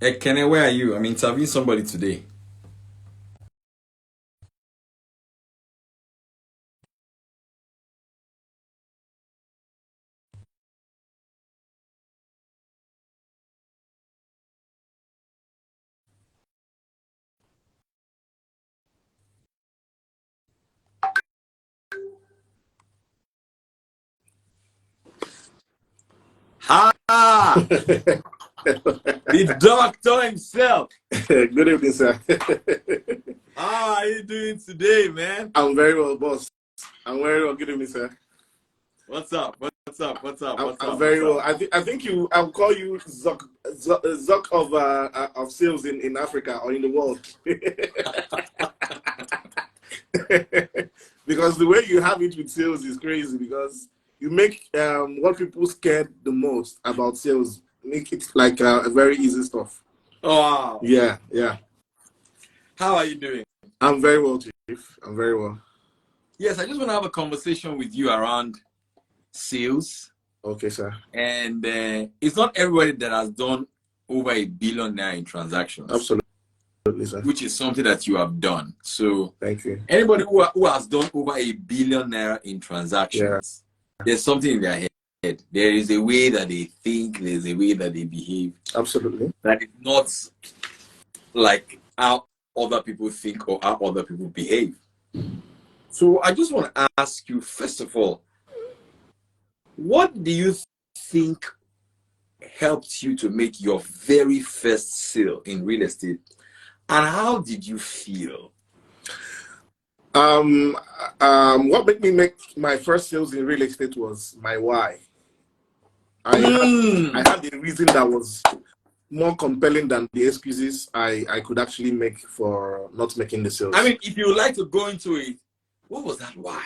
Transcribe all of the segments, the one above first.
Ekene, where are you? I'm interviewing somebody today. Ah, the doctor himself. Good evening, sir. How are you doing today, man? I'm very well, boss. I'm very well. Good evening, sir. What's up? What's up? What's up? I'm, What's I'm up? What's very well. up? I think you. I'll call you Zuck of sales in Africa or in the world. Because the way you have it with sales is crazy. Because you make what people scared the most about sales, make it like a very easy stuff. Oh, wow. Yeah, yeah. How are you doing? I'm very well, Chief. I'm very well. Yes, I just want to have a conversation with you around sales. Okay, sir. And it's not everybody that has done over 1 billion naira in transactions, Absolutely, sir. which is something that you have done. So, Thank you. anybody who has done over 1 billion naira in Yeah. transactions, there's something in their head. There is a way that they think, there's a way that they behave Absolutely. that is not like how other people think or how other people behave. So I just want to ask you, first of all, what do you think helped you to make your very first sale in real estate? And how did you feel? Um, what made me make my first sales in real estate was my why. I had a reason that was more compelling than the excuses I could actually make for not making the sales. I mean, if you would like to go into it, what was that why?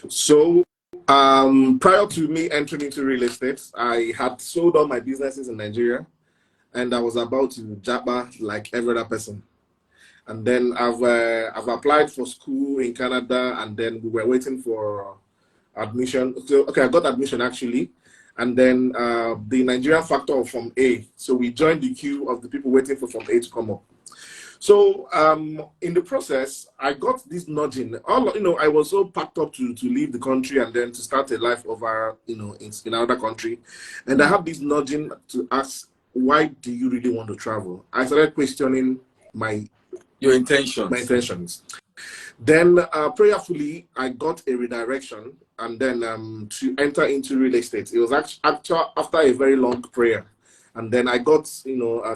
So, prior to me entering into real estate, I had sold all my businesses in Nigeria, and I was about to jabba like every other person. And then I've applied for school in Canada, and then we were waiting for admission. So okay, I got admission actually, and then the Nigerian factor of Form A. So we joined the queue of the people waiting for Form A to come up. So in the process, I got this nudging. I was so packed up to leave the country and then to start a life over, in another country, and I had this nudging to ask, why do you really want to travel? I started questioning Your my intentions. intentions. Then prayerfully, I got a redirection, and then to enter into real estate. It was actually after a very long prayer, and then I got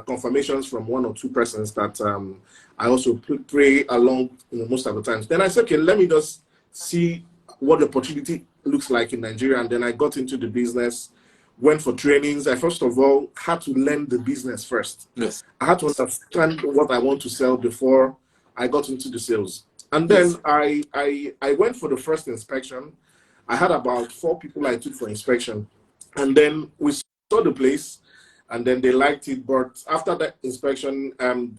confirmations from one or two persons that I also pray along most of the times. Then I said, okay, let me just see what the opportunity looks like in Nigeria, and then I got into the business. Went for trainings. I first of all had to learn the business first. Yes. I had to understand what I want to sell before I got into the sales. And then Yes. I went for the first inspection. I had about 4 people I took for inspection. And then we saw the place, and then they liked it. But after that inspection,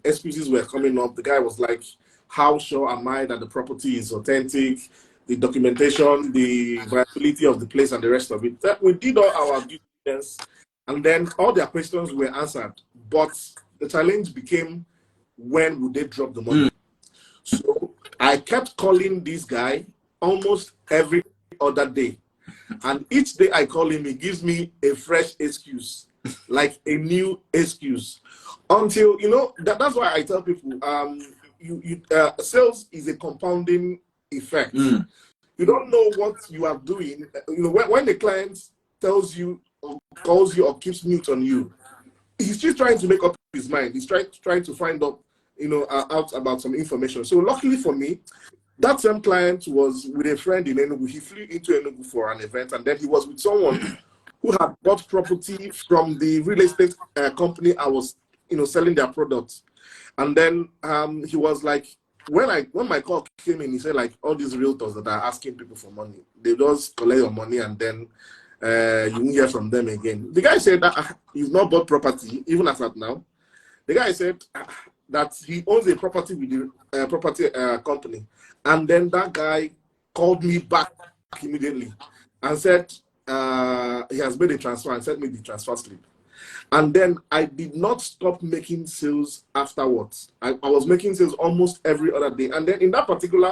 excuses were coming up. The guy was like, how sure am I that the property is authentic? The documentation, the viability of the place, and the rest of it. That we did all our due diligence, and then all their questions were answered. But the challenge became, when would they drop the money? So I kept calling this guy almost every other day. And each day I call him, he gives me a fresh excuse, like a new excuse. Until, that's why I tell people, sales is a compounding effect. You don't know what you are doing. When the client tells you or calls you or keeps mute on you, he's just trying to make up his mind. He's trying to find out about some information. So luckily for me, that same client was with a friend in Enugu. He flew into Enugu for an event, and then he was with someone who had bought property from the real estate company I was, selling their products. And then he was like, when my call came in, he said, like, all these realtors that are asking people for money, they just collect your money and then you won't hear from them again. The guy said that you've not bought property, even as at now. The guy said that he owns a property with the property company. And then that guy called me back immediately and said he has made a transfer and sent me the transfer slip. And then I did not stop making sales afterwards. I was making sales almost every other day. And then in that particular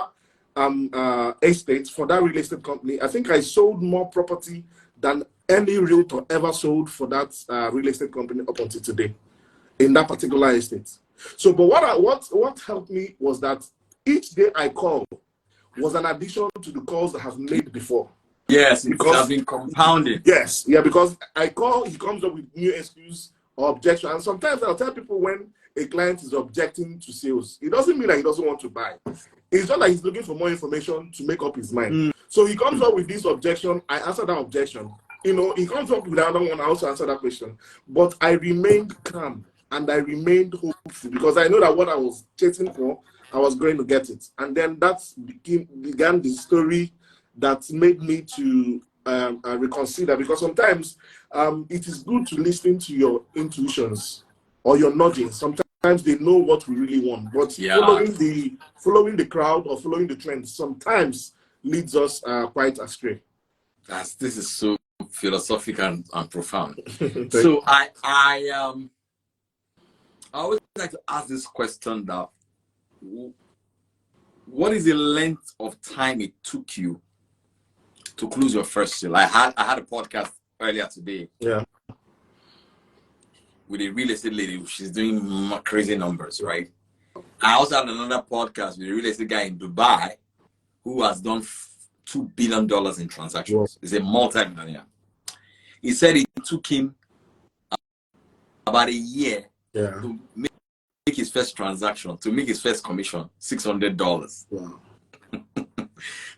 estate for that real estate company, I think I sold more property than any realtor ever sold for that real estate company up until today in that particular estate. So, but what helped me was that each day I called was an addition to the calls I have made before. Yes, because I've been compounding. Yes, yeah, because I call, he comes up with new excuse or objection. And sometimes I'll tell people when a client is objecting to sales, it doesn't mean that he doesn't want to buy. It's just like he's looking for more information to make up his mind. So he comes up with this objection, I answer that objection. You know, he comes up with another one, I also answer that question. But I remained calm and I remained hopeful because I know that what I was chasing for, I was going to get it. And then that began the story that made me to reconsider, because sometimes it is good to listen to your intuitions or your nudging. Sometimes they know what we really want, but following the crowd or following the trend sometimes leads us quite astray. This is so philosophical and profound. So I always like to ask this question: that what is the length of time it took you to close your first sale? I had a podcast earlier today. Yeah. With a real estate lady. She's doing crazy numbers, right? I also had another podcast with a real estate guy in Dubai who has done $2 billion in transactions. Wow. He's a multi-millionaire. He said it took him about a year to make his first transaction, to make his first commission, $600. Wow.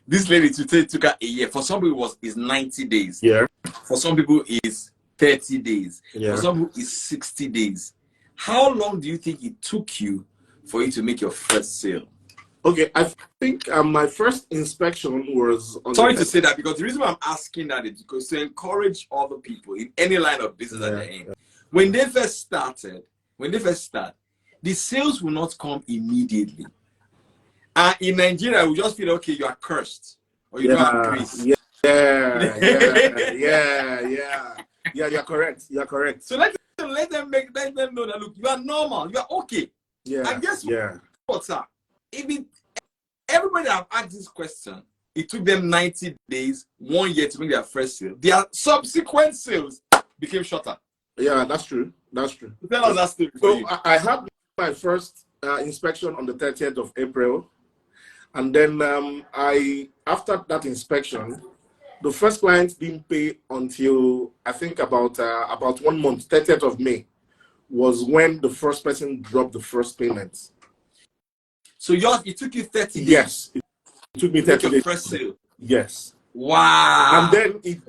This lady took her a year. For some people, it's 90 days. Yeah. For some people, it's 30 days. Yeah. For some people, it's 60 days. How long do you think it took you for you to make your first sale? Okay, I think my first inspection was on. Sorry to say that, because the reason why I'm asking that is because to encourage other people in any line of business that they're in. When they first start, the sales will not come immediely. In Nigeria, we just feel, okay, you are cursed or you don't have grace. Yeah, you're correct. You're correct. So let them know that, look, you are normal, you are okay. Yeah. And guess what, sir? Everybody that have asked this question, it took them 90 days, 1 year to make their first sale. Their subsequent sales became shorter. Yeah, that's true. That's true. Tell us that story. So I had my first inspection on the 30th of April. And then after that inspection, the first client didn't pay until I think about 1 month, 30th of May, was when the first person dropped the first payment. So it took you 30 days? Yes, it took me 30 days. First sale? Yes. Wow. And then it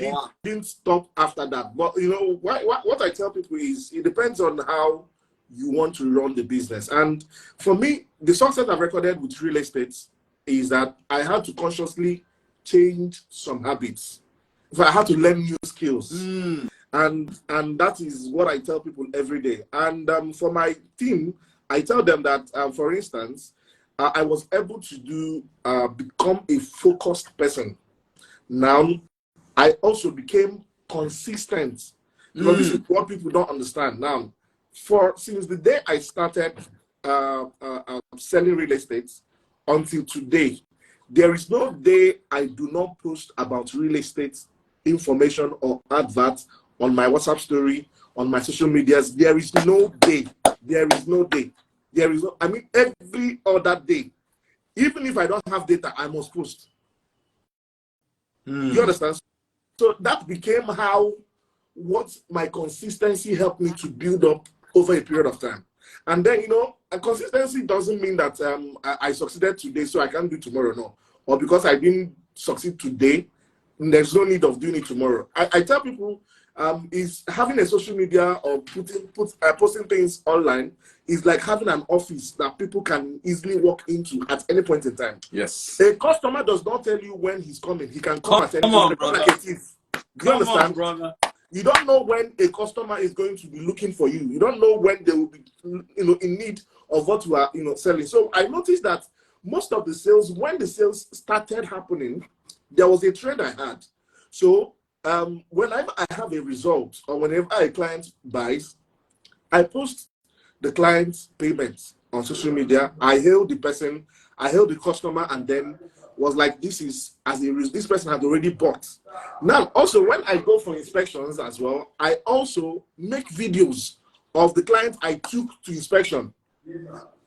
didn't stop after that. But you know, what I tell people is it depends on how you want to run the business. And for me, the success I've recorded with real estate is that I had to consciously change some habits. I had to learn new skills. And that is what I tell people every day. And for my team, I tell them that, for instance, I was able to become a focused person. Now, I also became consistent. Because this is what people don't understand. Now, since the day I started selling real estate until today, there is no day I do not post about real estate information or adverts on my WhatsApp story, on my social medias. There is no day. I mean, every other day. Even if I don't have data, I must post. You understand? So that became what my consistency helped me to build up over a period of time. And then, you know, a consistency doesn't mean that I succeeded today, so I can't do tomorrow, no. Or because I didn't succeed today, there's no need of doing it tomorrow. I tell people, is having a social media or posting things online is like having an office that people can easily walk into at any point in time. Yes. A customer does not tell you when he's coming. He can come at any time. Like a thief. Do you understand? Brother. You don't know when a customer is going to be looking for you. You don't know when they will be, in need of what you are, selling. So I noticed that most of the sales, when the sales started happening, there was a trend I had. So whenever I have a result or whenever a client buys, I post the client's payments on social media. I hail the person, I hail the customer, and then was like, this is this person had already bought. Now, also when I go for inspections as well, I also make videos of the client I took to inspection.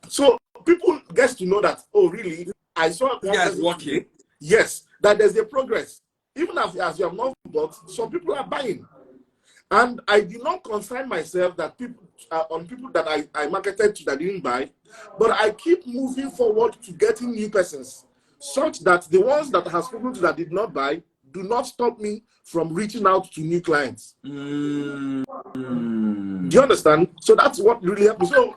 So people get to know that, oh, really? I saw one person working. Yes, that there's a progress. Even as you have not bought, some people are buying. And I did not consign myself that people on people that I marketed to that didn't buy, but I keep moving forward to getting new persons, such that the ones that have spoken to that did not buy do not stop me from reaching out to new clients. Do you understand? So that's what really helped me. So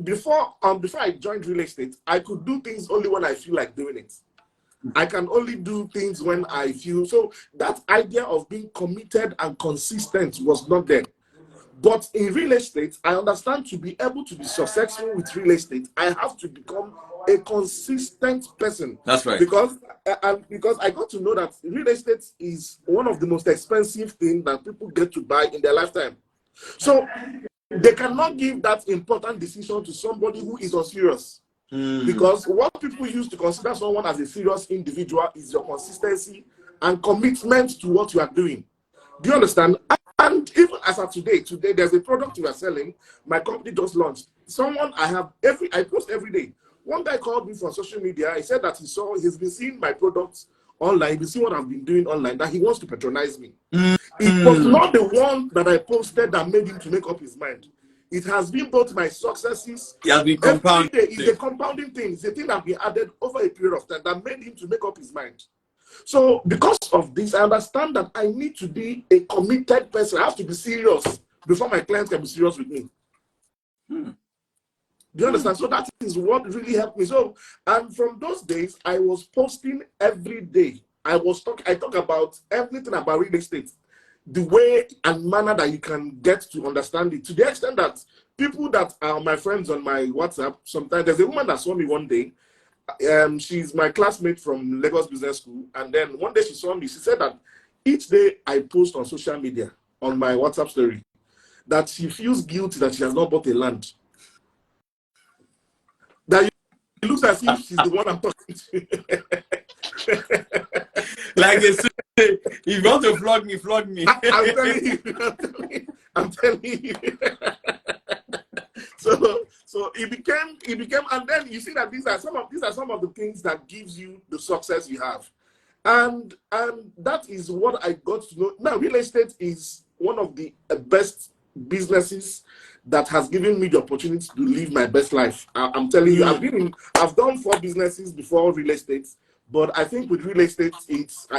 before I joined real estate, I could do things only when I feel like doing it. I can only do things when I feel. So that idea of being committed and consistent was not there. But in real estate, I understand to be able to be successful with real estate, I have to become a consistent person. That's right. Because I got to know that real estate is one of the most expensive things that people get to buy in their lifetime. So they cannot give that important decision to somebody who is unserious. Because what people used to consider someone as a serious individual is your consistency and commitment to what you are doing. Do you understand? And even as of today there's a product we are selling. My company just launched. Someone I post every day. One guy called me from social media. He said that he's been seeing my products online, he's been seeing what I've been doing online, that he wants to patronize me. It was not the one that I posted that made him to make up his mind. It has been both my successes. It has been compounded. It's a compounding thing. It's a thing that we added over a period of time that made him to make up his mind. So because of this, I understand that I need to be a committed person. I have to be serious before my clients can be serious with me. Do you understand? So that is what really helped me. So, and from those days, I was posting every day. I talk about everything about real estate, the way and manner that you can get to understand it, to the extent that people that are my friends on my WhatsApp, sometimes there's a woman that saw me one day. She's my classmate from Lagos Business School, and then one day she saw me. She said that each day I post on social media on my WhatsApp story that she feels guilty that she has not bought a land. That it looks as if she's the one I'm talking to. Like they say, if you want to flog me, flog me. I'm telling you. So it became, and then you see that these are some of the things that gives you the success you have, and that is what I got to know. Now, real estate is one of the best businesses that has given me the opportunity to live my best life. I'm telling you, I've done 4 businesses before real estate, but I think with real estate,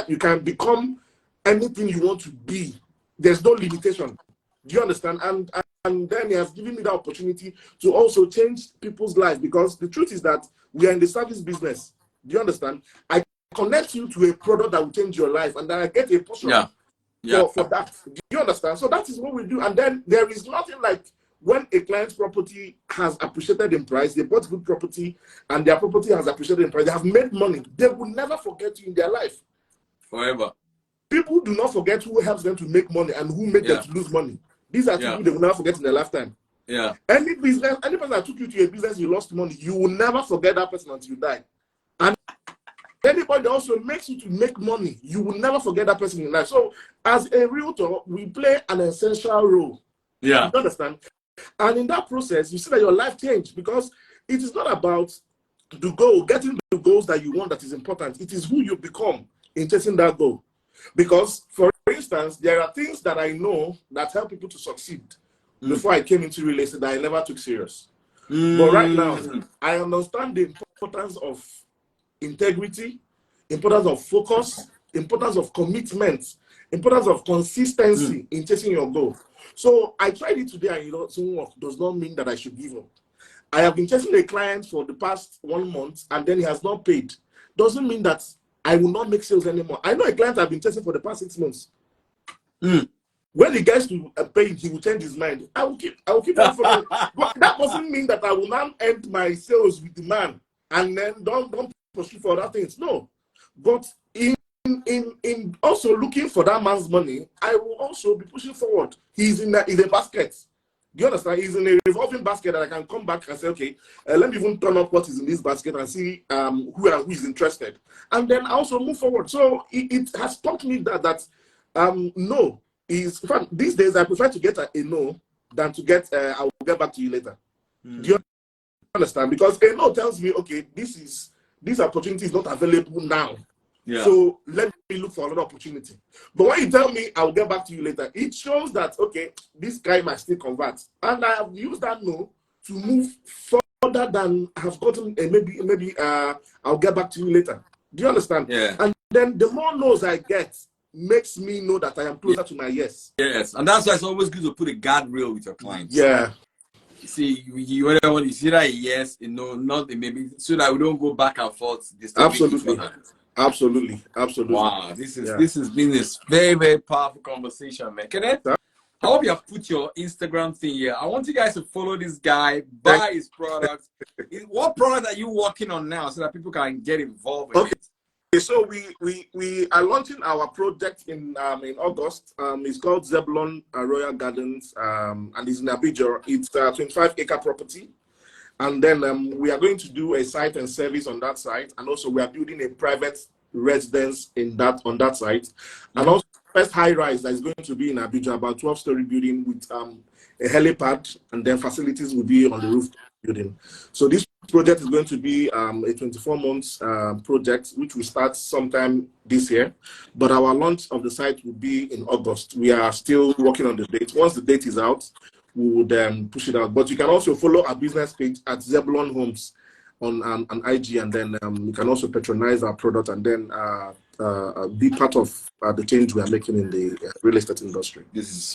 you can become anything you want to be. There's no limitation. Do you understand? And then he has given me the opportunity to also change people's lives, because the truth is that we are in the service business. Do you understand? I connect you to a product that will change your life, and then I get a portion for that. Do you understand? So that is what we do. And then there is nothing like when a client's property has appreciated in price, they bought good property, and their property has appreciated in price, they have made money. They will never forget you in their life. Forever. People do not forget who helps them to make money and who made them to lose money. These are people they will never forget in their lifetime. Yeah. Any person that took you to a business, you lost money, you will never forget that person until you die. And anybody that also makes you to make money, you will never forget that person in life. So as a realtor, we play an essential role. Yeah. You understand? And in that process, you see that your life changed, because it is not about the goal, getting the goals that you want that is important. It is who you become in chasing that goal. Because, for instance, there are things that I know that help people to succeed before I came into real estate that I never took serious. But right now, I understand the importance of integrity, importance of focus, importance of commitment, importance of consistency in chasing your goal. So I tried it today, and it doesn't work. Does not mean that I should give up. I have been chasing a client for the past 1 month, and then he has not paid. Doesn't mean that I will not make sales anymore. I know a client I've been chasing for the past 6 months. When he gets to paying, he will change his mind. I will keep on following. But that doesn't mean that I will now end my sales with the man and then don't pursue for other things. No. But in in also looking for that man's money, I will also be pushing forward. He's in a basket. Do you understand? He's in a revolving basket that I can come back and say, okay, let me even turn up what is in this basket and see who is interested, and then I also move forward. So it has taught me that no is in fact, these days I prefer to get a no than to get I will get back to you later. Do you understand? Because a no tells me, okay, this opportunity is not available now. Yeah. So let me look for another opportunity. But when you tell me I'll get back to you later, it shows that, okay, this guy might still convert. And I have used that no to move further than I have gotten maybe I'll get back to you later. Do you understand? Yeah. And then the more no's I get makes me know that I am closer to my yes. Yes. And that's why it's always good to put a guardrail with your clients. Yeah. You see, when you see that yes, not maybe, so that we don't go back and forth. Absolutely. Absolutely. Wow, this has been this very, very powerful conversation, man. Ekene, I hope you have put your Instagram thing here. I want you guys to follow this guy, buy his products. What product are you working on now so that people can get involved with it? So we are launching our project in August. It's called Zebulon Royal Gardens, and it's in Abidjan. It's a 25-acre property. And then we are going to do a site and service on that site, and also we are building a private residence on that site, and also first high rise that is going to be in Abidjan, about 12-story building with a helipad, and then facilities will be on the roof building. So this project is going to be a 24 months project, which will start sometime this year, but our launch of the site will be in August. We are still working on the date. Once the date is out, we would push it out. But you can also follow our business page at Zebulon Homes on IG, and then you can also patronize our product and then be part of the change we are making in the real estate industry. This is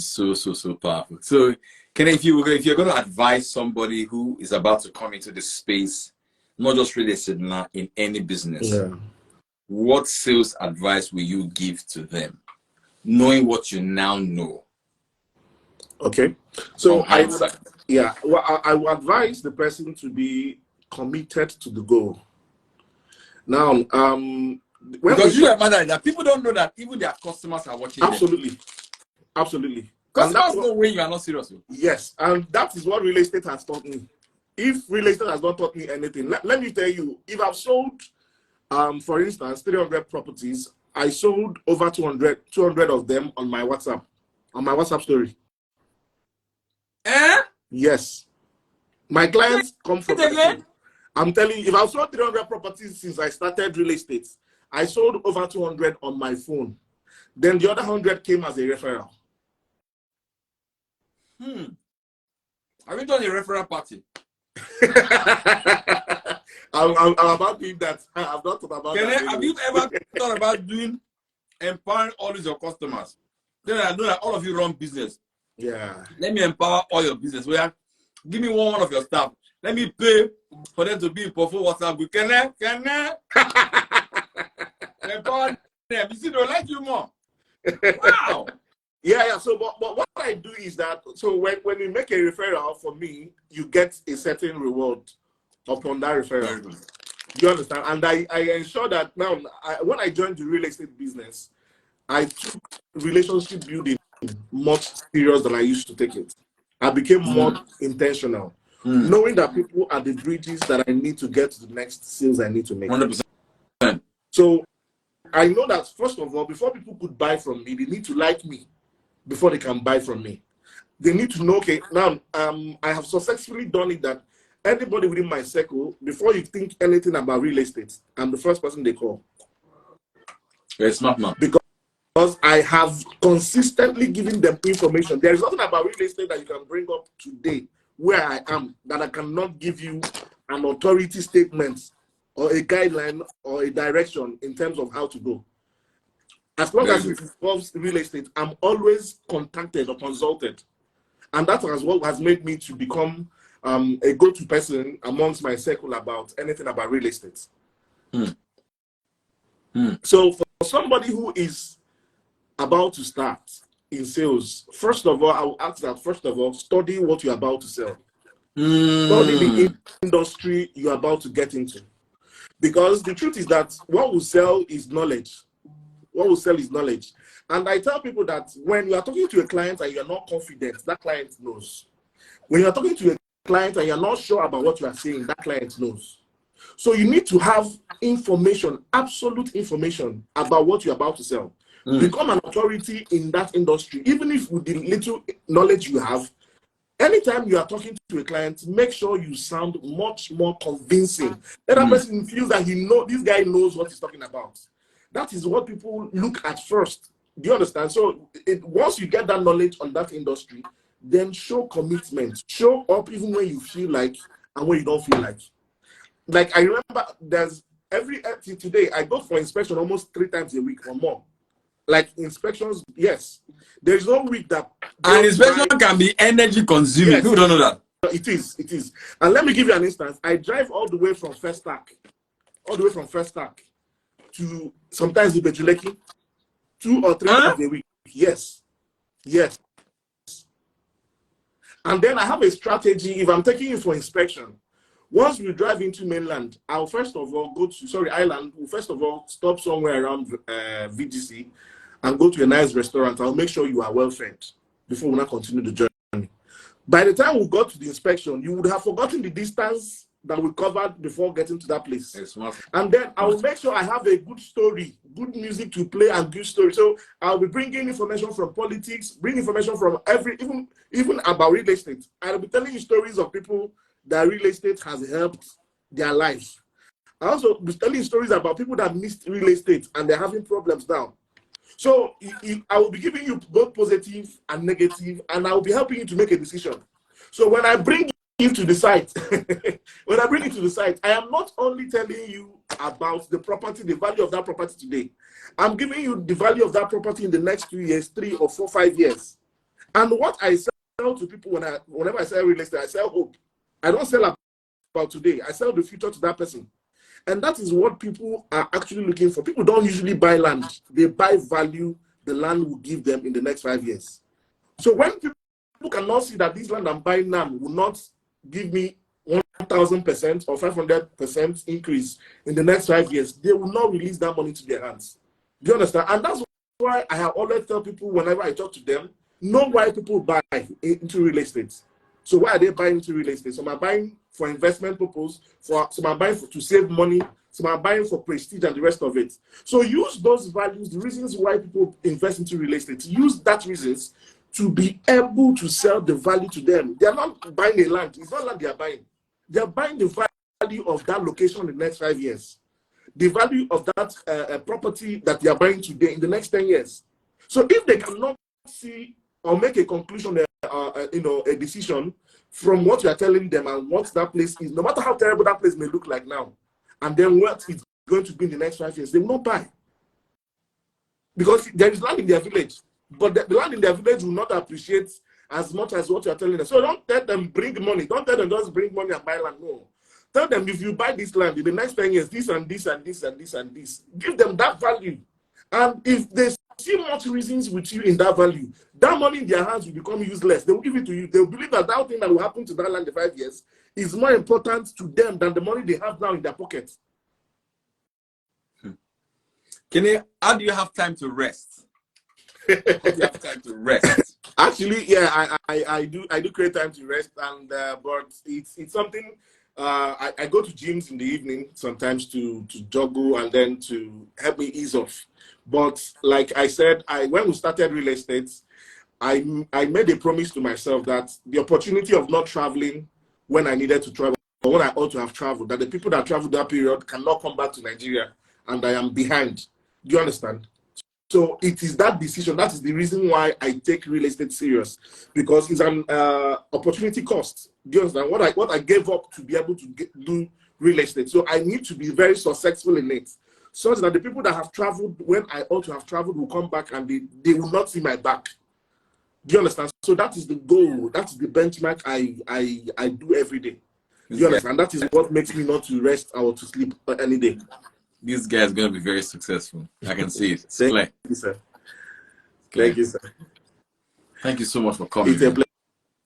so powerful. So, if you're going to advise somebody who is about to come into this space, not just real estate now, in any business, what sales advice will you give to them, knowing what you now know? Okay, so I would advise the person to be committed to the goal. Now, because you remember that people don't know that even their customers are watching. Absolutely. Customers know when you are not serious. Yes, and that is what real estate has taught me. If real estate has not taught me anything, let me tell you, if I've sold, for instance, 300 properties, I sold over 200 of them on my WhatsApp story. Yes. My clients come from again. I'm telling you, if I've sold 300 properties since I started real estate, I sold over 200 on my phone. Then the other 100 came as a referral. Have you done a referral party? I'm about doing that. I've not thought about that. Have you ever thought about empowering all of your customers? Then I know that all of you run business. Yeah. Let me empower all your business. Give me one of your staff. Let me pay for them to be in portfolio WhatsApp group. Can I? Empower them. You see, they'll like you more. Wow. Yeah. So, but what I do is that, so when you make a referral for me, you get a certain reward upon that referral. Do you understand? And I ensure that now, when I joined the real estate business, I took relationship building much serious than I used to take it. I became more intentional, knowing that people are the bridges that I need to get to the next sales I need to make. 100%. So I know that, first of all, before people could buy from me, they need to like me before they can buy from me. They need to know, okay, now I have successfully done it that anybody within my circle, before you think anything about real estate, I'm the first person they call. Very smart man. Because I have consistently given them information. There is nothing about real estate that you can bring up today where I am that I cannot give you an authority statement or a guideline or a direction in terms of how to go. As long as it involves real estate, I'm always contacted or consulted. And that is what has made me to become a go-to person amongst my circle about anything about real estate. So for somebody who is about to start in sales, first of all, I will ask that, first of all, study what you're about to sell. Study the industry you're about to get into. Because the truth is that what will sell is knowledge. What will sell is knowledge. And I tell people that when you are talking to a client and you're not confident, that client knows. When you're talking to a client and you're not sure about what you are saying, that client knows. So you need to have information, absolute information about what you're about to sell. Become an authority in that industry. Even if with the little knowledge you have, anytime you are talking to a client, make sure you sound much more convincing. Let that person feels that this guy knows what he's talking about. That is what people look at first. Do you understand? So once you get that knowledge on that industry, then show commitment. Show up even when you feel like and when you don't feel like. Like I remember there's today I go for inspection almost 3 times a week or more. Like inspections, yes. There is no week that an inspection can be energy consuming. Yes. People don't know that. It is. And let me give you an instance. I drive all the way from First Stack to sometimes the Betuleki 2 or 3 times a week. Yes. And then I have a strategy. If I'm taking you for inspection, once we drive into mainland, I'll first of all go to island. We'll first of all stop somewhere around VGC and go to a nice restaurant. I'll make sure you are well fed before we now continue the journey. By the time we got to the inspection, you would have forgotten the distance that we covered before getting to that place. And then I will make sure I have a good story, good music to play, and good story. So I'll be bringing information from politics, bring information from even about real estate. I'll be telling you stories of people that real estate has helped their life. I also be telling stories about people that missed real estate and they're having problems now. So I will be giving you both positive and negative, and I will be helping you to make a decision. So when I bring you to the site, I am not only telling you about the property, the value of that property today. I'm giving you the value of that property in the next 2 years, 3 or 4, 5 years. And what I sell to people whenever I sell real estate, I sell hope. I don't sell about today. I sell the future to that person. And that is what people are actually looking for. People don't usually buy land. They buy value the land will give them in the next 5 years. So when people cannot see that this land I'm buying now will not give me 1,000% or 500% increase in the next 5 years, they will not release that money to their hands. Do you understand? And that's why I have always tell people whenever I talk to them, know why people buy into real estate. So why are they buying into real estate? Some are buying for investment purpose, some are buying to save money, some are buying for prestige and the rest of it. So use those values, the reasons why people invest into real estate, use that reasons to be able to sell the value to them. They are not buying a land. It's not land they are buying. They are buying the value of that location in the next 5 years. The value of that property that they are buying today in the next 10 years. So if they cannot see or make a conclusion, a decision from what you are telling them and what that place is, no matter how terrible that place may look like now, and then what it's going to be in the next 5 years, they will not buy. Because there is land in their village, but the land in their village will not appreciate as much as what you are telling them. So don't tell them bring money. Don't tell them just bring money and buy land. No. Tell them if you buy this land in the next 10 years, this and this and this and this and this. Give them that value. And if they see much reasons with you in that value, that money in their hands will become useless. They will give it to you. They will believe that that thing that will happen to that land in 5 years is more important to them than the money they have now in their pockets. Ekene, how do you have time to rest? How do you have time to rest? Actually, yeah, I do create time to rest, and but it's something. I go to gyms in the evening sometimes to juggle and then to help me ease off. But like I said, when we started real estate, I made a promise to myself that the opportunity of not traveling when I needed to travel or when I ought to have traveled, that the people that traveled that period cannot come back to Nigeria and I am behind. Do you understand? So it is that decision. That is the reason why I take real estate serious, because it's an opportunity cost. Do you understand? What I gave up to be able to do real estate. So I need to be very successful in it, such that the people that have traveled when I ought to have traveled will come back and they will not see my back. Do you understand? So that is the goal. That is the benchmark I do every day. Do you understand? That is what makes me not to rest or to sleep any day. This guy is going to be very successful. I can see it. Thank you, sir. Thank you, sir. Thank you so much for coming. It's a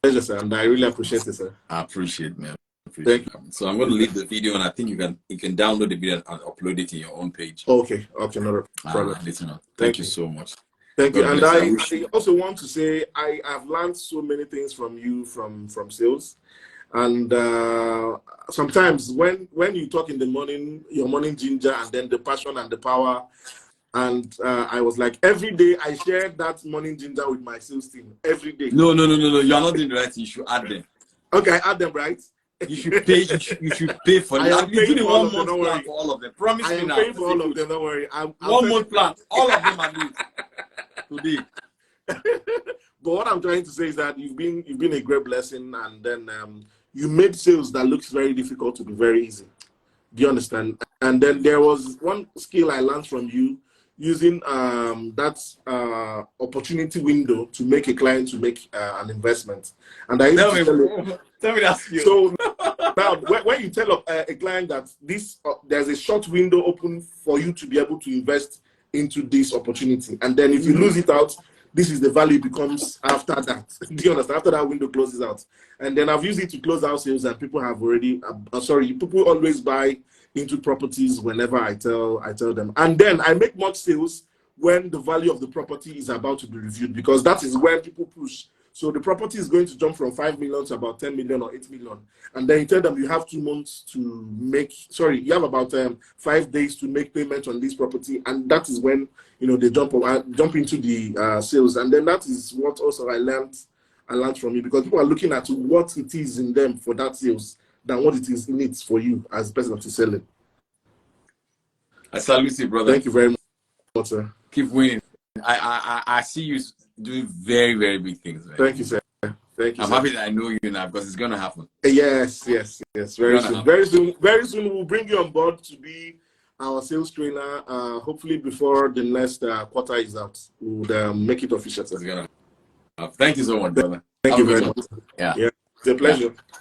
pleasure, sir, and I really appreciate it, sir. I appreciate it, man. appreciate it. So I'm going to leave the video, and I think you can download the video and upload it in your own page. Okay, not a problem. Thank you so much. Thank you. God And bless. I also want to say I've learned so many things from you from sales. And sometimes when you talk in the morning, your morning ginger, and then the passion and the power, and I was like, every day I share that morning ginger with my sales team every day. No. You're not doing the right thing. You should add them. Okay, I add them, right? You should pay. You should pay for. I am paying for all of them. Don't worry. For all of them. Promise me now. I am paying for all of them. Don't worry. 1 month plan. All of them are new today. But what I'm trying to say is that you've been a great blessing, and then you made sales that looks very difficult to be very easy. Do you understand? And then there was one skill I learned from you, using that opportunity window to make a client to make an investment. And I tell me that skill. So now, when you tell a client that there's a short window open for you to be able to invest into this opportunity, and then if you lose it out, this is the value it becomes after that. Do you understand? After that window closes out. And then I've used it to close out sales, and people have already, people always buy into properties whenever I tell them. And then I make much sales when the value of the property is about to be reviewed, because that is where people push. So the property is going to jump from 5 million to about 10 million or 8 million. And then you tell them you have 2 months to make, you have about 5 days to make payment on this property. And that is when, they jump into the sales. And then that is what also I learned from you, because people are looking at what it is in them for that sales than what it is in it for you as a person to sell it. I salute you, brother. Thank you very much, sir. Keep winning. I see you doing very, very big things. Man. Thank you, sir. Thank you. I'm happy that I know you now, because it's gonna happen. Yes. Very soon we'll bring you on board to be our sales trainer. Hopefully before the next quarter is out, we'll make it official. Thank you so much, brother. Thank you very much. Yeah. It's a pleasure. Yeah.